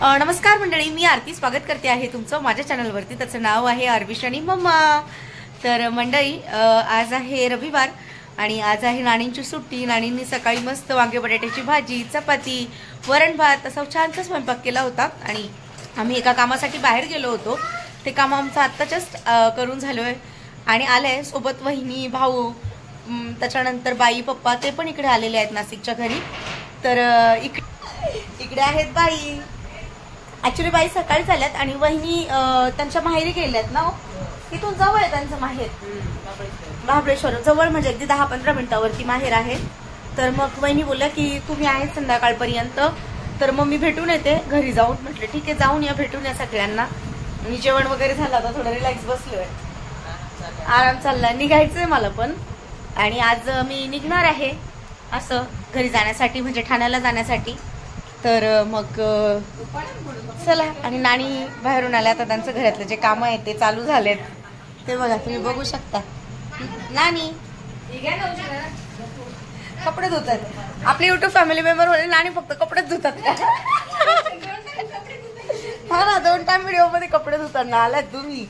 नमस्कार मंडळी, मी आरती स्वागत करते आहे तुमचं माझ्या चॅनलवरती. त्याचं नाव आहे आरविश आणि मम्मा. तर मंडळी, आज आहे रविवार आणि आज आहे नानींची सुट्टी. नानींनी सकाळी मस्त वांगे बटाट्याची भाजी, चपाती, वरण भात असा छानसा स्वयंपाक केला होता. आणि आम्ही एका कामासाठी बाहेर गेलो होतो. ते काम आमचं आत्ता जस्ट करून झालो आहे आणि आलंय सोबत वहिनी, भाऊ, त्याच्यानंतर बाई, पप्पा ते पण इकडे आलेले आहेत नाशिकच्या घरी. तर इकडे आहेत बाई. ॲक्च्युली बाई सकाळी झाल्यात आणि वहिनी त्यांच्या माहेरी गेल्यात ना. तिथून जवळ आहे त्यांचं माहेर, महाबळेश्वर जवळ, म्हणजे अगदी 10-15 मिनिटावरती माहेर आहे. तर मग वहिनी बोलल्या की तुम्ही आहेत संध्याकाळपर्यंत, तर मग मी भेटून येते घरी जाऊन. म्हटलं ठीक आहे, जाऊन या, भेटून या सगळ्यांना. मी जेवण वगैरे झालं, आता थोडं रिलॅक्स बसलोय, आराम चाललाय. निघायचंय मला पण, आणि आज मी निघणार आहे असं घरी जाण्यासाठी, म्हणजे ठाण्याला जाण्यासाठी. तर मग चला. आणि नानी बाहेरून आल्या, आता त्यांचं घरातलं जे काम आहेत ते चालू झालेत. ते बघा, तुम्ही बघू शकता. नानी कपडे धुतात. आपले युट्यूब फॅमिली मेंबर होते, नानी फक्त कपडेच धुतात. हा ना, 2 टाइम व्हिडिओ मध्ये कपडे धुताना आलात तुम्ही.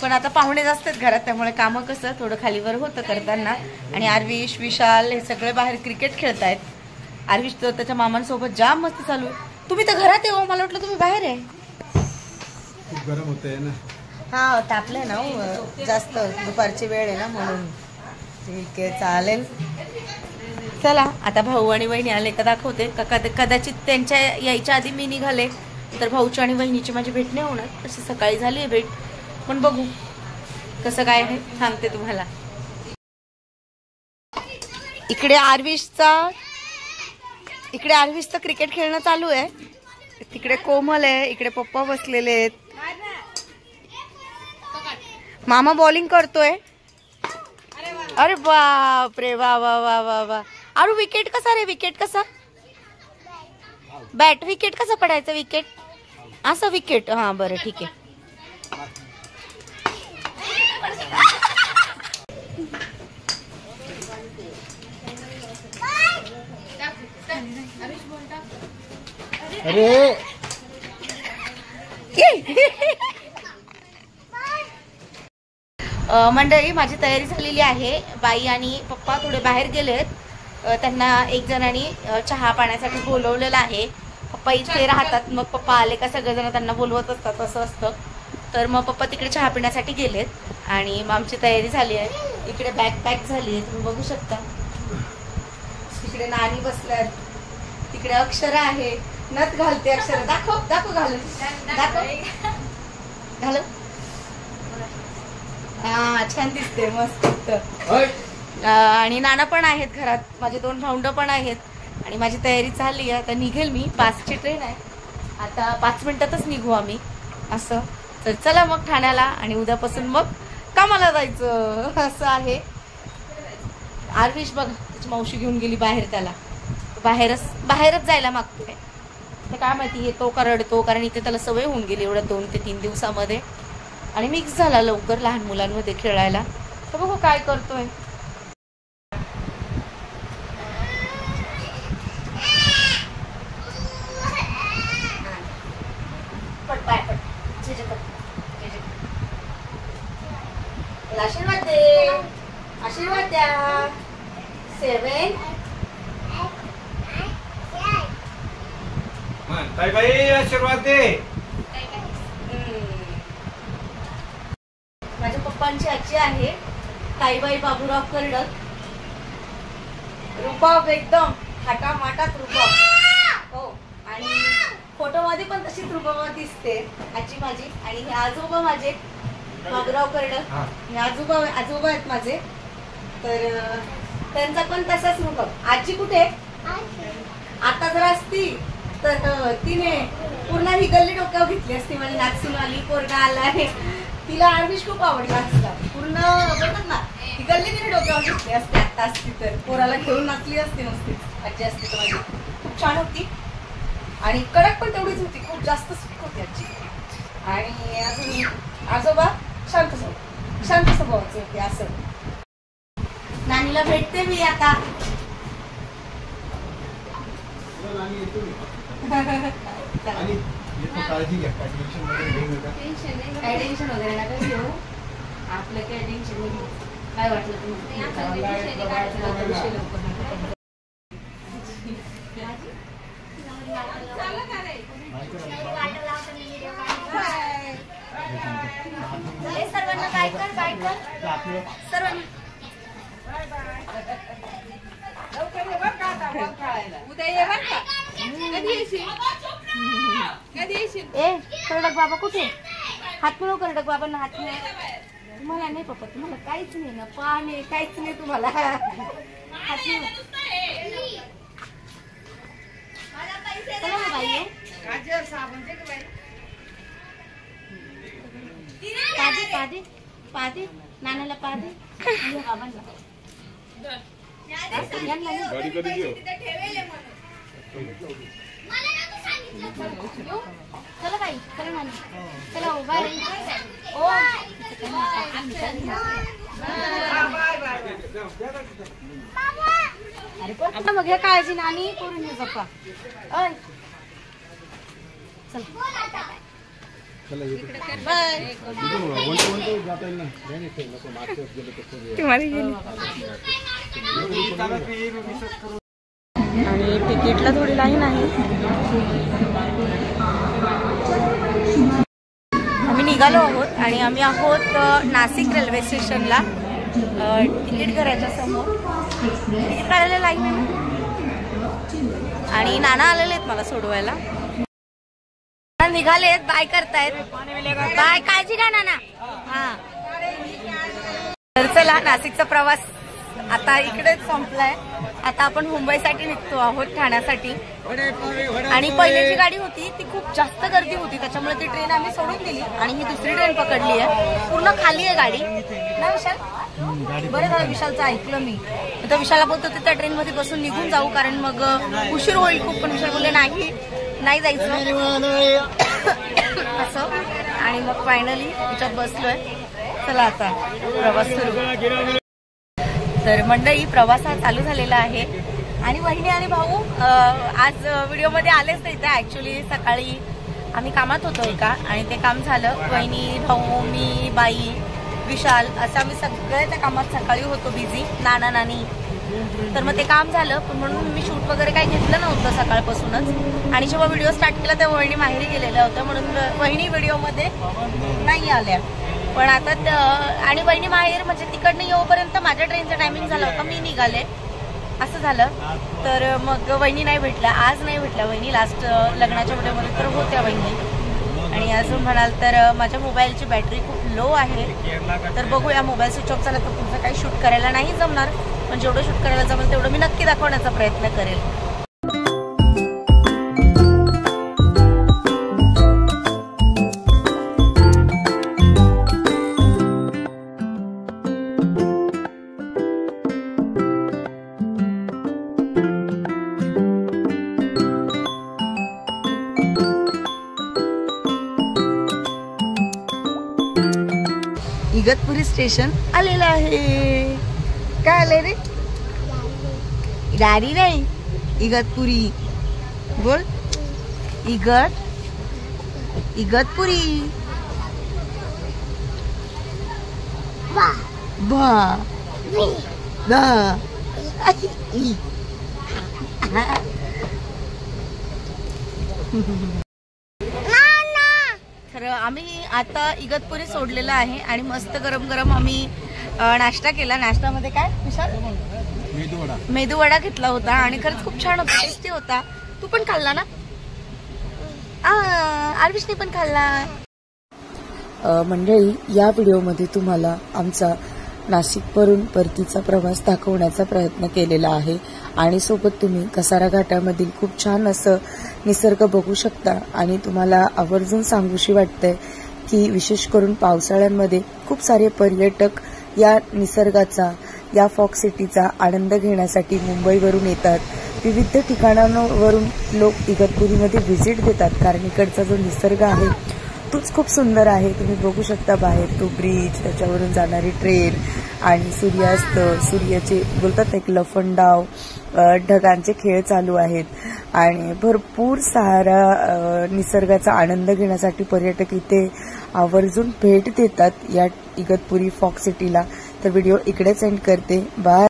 पण आता पाहुणे जास्त आहेत घरात, त्यामुळे कामं कसं थोडं खालीवर होतं करताना. आणि आरविश, विशाल हे सगळे बाहेर क्रिकेट खेळतायत. आरविश तर त्याच्या मामांसोबत जाम मस्त चालू आहे. तुम्ही तर घरात आहे हो, मला वाटलं तुम्ही बाहेर आहे. खूप गरम होतंय ना. हा, तापलंय ना जास्त, दुपारची वेळ आहे ना म्हणून. ठीक आहे, चालेल. चला, आता भाऊ आणि वहिनी आले का दाखवते. कदाचित त्यांच्या यायच्या आधी मी निघाले तर भाऊची आणि वहिनीची माझी भेट नाही होणार. तशी सकाळी झाली आहे भेट, पण बघू कसं काय आहे, सांगते तुम्हाला. इकडे आरविशचं क्रिकेट खेळणं चालू आहे. तिकडे कोमल आहे, इकडे पप्पा बसलेले आहेत. मामा बॉलिंग करतोय. अरे बाप रे, वा वा वा वा वा. अरे विकेट कसा रे, विकेट कसा, बॅट विकेट कसा पडायचं, विकेट असं विकेट. हा बरं ठीक आहे. अरे मंडळी, माझी तयारी झालेली आहे. बाई आणि पप्पा थोडे बाहेर गेलेत. त्यांना एक जणांनी चहा पाण्यासाठी बोलवलेलं आहे. पप्पा इथे राहतात, मग पप्पा आले का सगळेजण त्यांना बोलवत असतात, असं असतं. तर मग पप्पा तिकडे चहा पिण्यासाठी गेलेत आणि मग आमची तयारी झाली आहे. इकडे बॅग पॅक झाली आहे, तुम्ही बघू शकता. तिकडे नानी बसल्यात, तिकडे अक्षरा आहे, नथ घालते. अक्षरा दाखव घालून, घालू. हा, छान दिसते, मस्त. आणि नाना पण आहेत घरात, माझे 2 भावंड पण आहेत. आणि माझी तयारी चालली आहे. आता निघेल मी, 5ची ट्रेन आहे. आता 5 मिनिटातच निघू आम्ही असं. तर चला मग ठाण्याला, आणि उद्यापासून मग कामाला जायचं असं आहे. आरविश बघ, त्याची मावशी घेऊन गेली बाहेर, त्याला बाहेरच जायला मागतोय. तर काय माहिती येतो का रडतो, कारण इथे त्याला सवय होऊन गेली एवढ्या 2 ते 3 दिवसामध्ये. आणि मिक्स झाला लवकर लहान मुलांमध्ये खेळायला. तर बघू काय करतोय. आशीर्वाद दे, आशीर्वाद द्या. 7 बाई आशीर्वाद दे. माझ्या पप्पांची आजी आहे ताईबाई बाबूराव कर्डक. रुबाब एकदम थाटामाटात रुबाब. हो, आणि फोटो मध्ये पण तशीच रुबाब दिसते आजी माझी. आणि हे आजोबा माझे बाबूराव कर्डक, हे आजोबा आहेत माझे. तर त्यांचा पण तसाच रुबाब. आजी कुठे आता जर असती तर तिने पूर्ण ही गल्ली डोक्यावर घेतली असती. माझी नाचून आली, पोरगा आलाय. तिला आरविश खूप आवडला असता. पूर्ण बघत ना, ही गल्ली तिने डोक्यावर घेतली असते. आता असती तर पोराला घेऊन नाचली असती नुसतीच. आजी असती तर माझी खूप छान होती. आणि कडक पण तेवढीच होती, खूप जास्त स्वीट होती आजी. आणि अजून आजोबा शांत स्वभावाचे होते. असं नानीला भेटते मी आता. काळजी घ्या, टेन्शन वगैरे घेऊ नका. काय टेन्शन वगैरे नका घेऊ. आपलं काय टेन्शन नाही. काय वाटलं तुम्हाला? सर्वांना बाय कर, बाय कर सर्वांना. उद्या ये बरं का? कधी येशील? कधी येशील? ए करडक बाबा कुठे? हात मिळव करडक बाबांना, हात मिळव. तुम्हाला नाही पप्पा, तुम्हाला काहीच नाही ना, पाणी काहीच नाही तुम्हाला. हात मिळव. चला ना बाई. पादे पादे पादे नानाला पादे बाबांना. गाडी कधी घेऊ? चला बाई, चला नाना, चला हो बाय. ओ अरे पण मग घ्या काळजी नानी, करून घे पप्पा. अय चल बाय. जाता येईल ना. नाही नको, मागच्या वेळेस गेलो तसं. आणि तिकीटला थोडी लाईन आहे. आम्ही निघालो आहोत आणि आम्ही आहोत नाशिक रेल्वे स्टेशनला. तिकीट घराच्या समोर तिकीट काढायला लाईन आहे ना. आणि नाना आलेले आहेत मला सोडवायला. निघालेत, बाय करतायत. बाय, काळजी घ्या नाना. हा तर चला, नाशिकचा प्रवास आता इकडेच संपलाय. आता आपण मुंबईसाठी निघतो आहोत, ठाण्यासाठी. आणि पहिली जी गाडी होती ती खूप जास्त गर्दी होती, त्याच्यामुळे ती ट्रेन आम्ही सोडून दिली आणि ही दुसरी ट्रेन पकडली आहे. पूर्ण खाली आहे गाडी ना विशाल. बरं झालं विशालचं ऐकलं मी. तर विशालला बोलतो त्या ट्रेनमध्ये बसून निघून जाऊ, कारण मग उशीर होईल खूप. पण विशाल बोलले नाही जायचं असं. आणि मग फायनली त्याच्यात बसलोय. चला आता प्रवास सुरू. तर मंडळी, प्रवास हा चालू झालेला आहे. आणि वहिनी आणि भाऊ आज व्हिडिओमध्ये आलेच नाही. तर ऍक्च्युली सकाळी आम्ही कामात होतो एका, आणि ते काम झालं. वहिनी, भाऊ, मी, बाई, विशाल असं आम्ही सगळे त्या कामात सकाळी होतो बिझी, नाना नानी. तर मग ते काम झालं, पण म्हणून मी शूट वगैरे काही घेतलं नव्हतं सकाळपासूनच. आणि जेव्हा व्हिडिओ स्टार्ट केला तेव्हा वहिनी माहेरी गेलेल्या होत्या, म्हणून वहिनी व्हिडिओमध्ये नाही आल्या. पण आता आणि वहिनी माहेर म्हणजे तिकडनं येऊपर्यंत माझ्या ट्रेनचा टायमिंग झाला होता, मी निघाले असं झालं. तर मग वहिनी नाही भेटल्या, आज नाही भेटल्या वहिनी. लास्ट लग्नाच्या व्हिडिओमध्ये तर होत्या वहिनी. आणि अजून म्हणाल तर माझ्या मोबाईलची बॅटरी खूप लो आहे. तर बघूया, मोबाईल स्विच ऑफ झाला तर पुढचं काही शूट करायला नाही जमणार. पण जेवढं शूट करायला जमेल तेवढं मी नक्की दाखवण्याचा प्रयत्न करेल. इगतपुरी स्टेशन आलेलं आहे. काय आलंय रे? गाडी नाही, इगतपुरी. बोल, इगतपुरी. बा तर आम्ही आता इगतपुरी सोडलेला आहे आणि मस्त गरम गरम आम्ही नाश्ता केला. नाश्त्यामध्ये काय विशाल? मेदूवडा घेतला होता आणि खरंच खूप छान होता, टेस्टी होता. तू पण खाल्ला ना? आरविशने पण खाल्ला. मंडळी, या व्हिडिओमध्ये तुम्हाला आमचा नाशिकवरून परतीचा प्रवास दाखवण्याचा प्रयत्न केलेला आहे. आणि सोबत तुम्ही कसारा घाटामधील खूप छान असं निसर्ग बघू शकता. आणि तुम्हाला आवर्जून सांगूशी वाटतंय की विशेष करून पावसाळ्यामध्ये खूप सारे पर्यटक या निसर्गाचा, या फॉक्स सिटीचा आनंद घेण्यासाठी मुंबईवरून येतात. विविध ठिकाणांवरून लोक इगतपुरीमध्ये व्हिजिट देतात, कारण इकडचा जो निसर्ग आहे तोच खूप सुंदर आहे. तुम्ही बघू शकता बाहेर तो ब्रिज, त्याच्यावरून जाणारी ट्रेन आणि सूर्यास्त, सूर्याचे बोलतात एक लफंडाव, ढगांचे खेळ चालू आहेत आणि भरपूर सारा निसर्गाचा आनंद घेण्यासाठी पर्यटक इथे आवर्जून भेट देतात या इगतपुरी फॉक्स सिटीला. तर व्हिडिओ इकडेच एंड करते. बाय.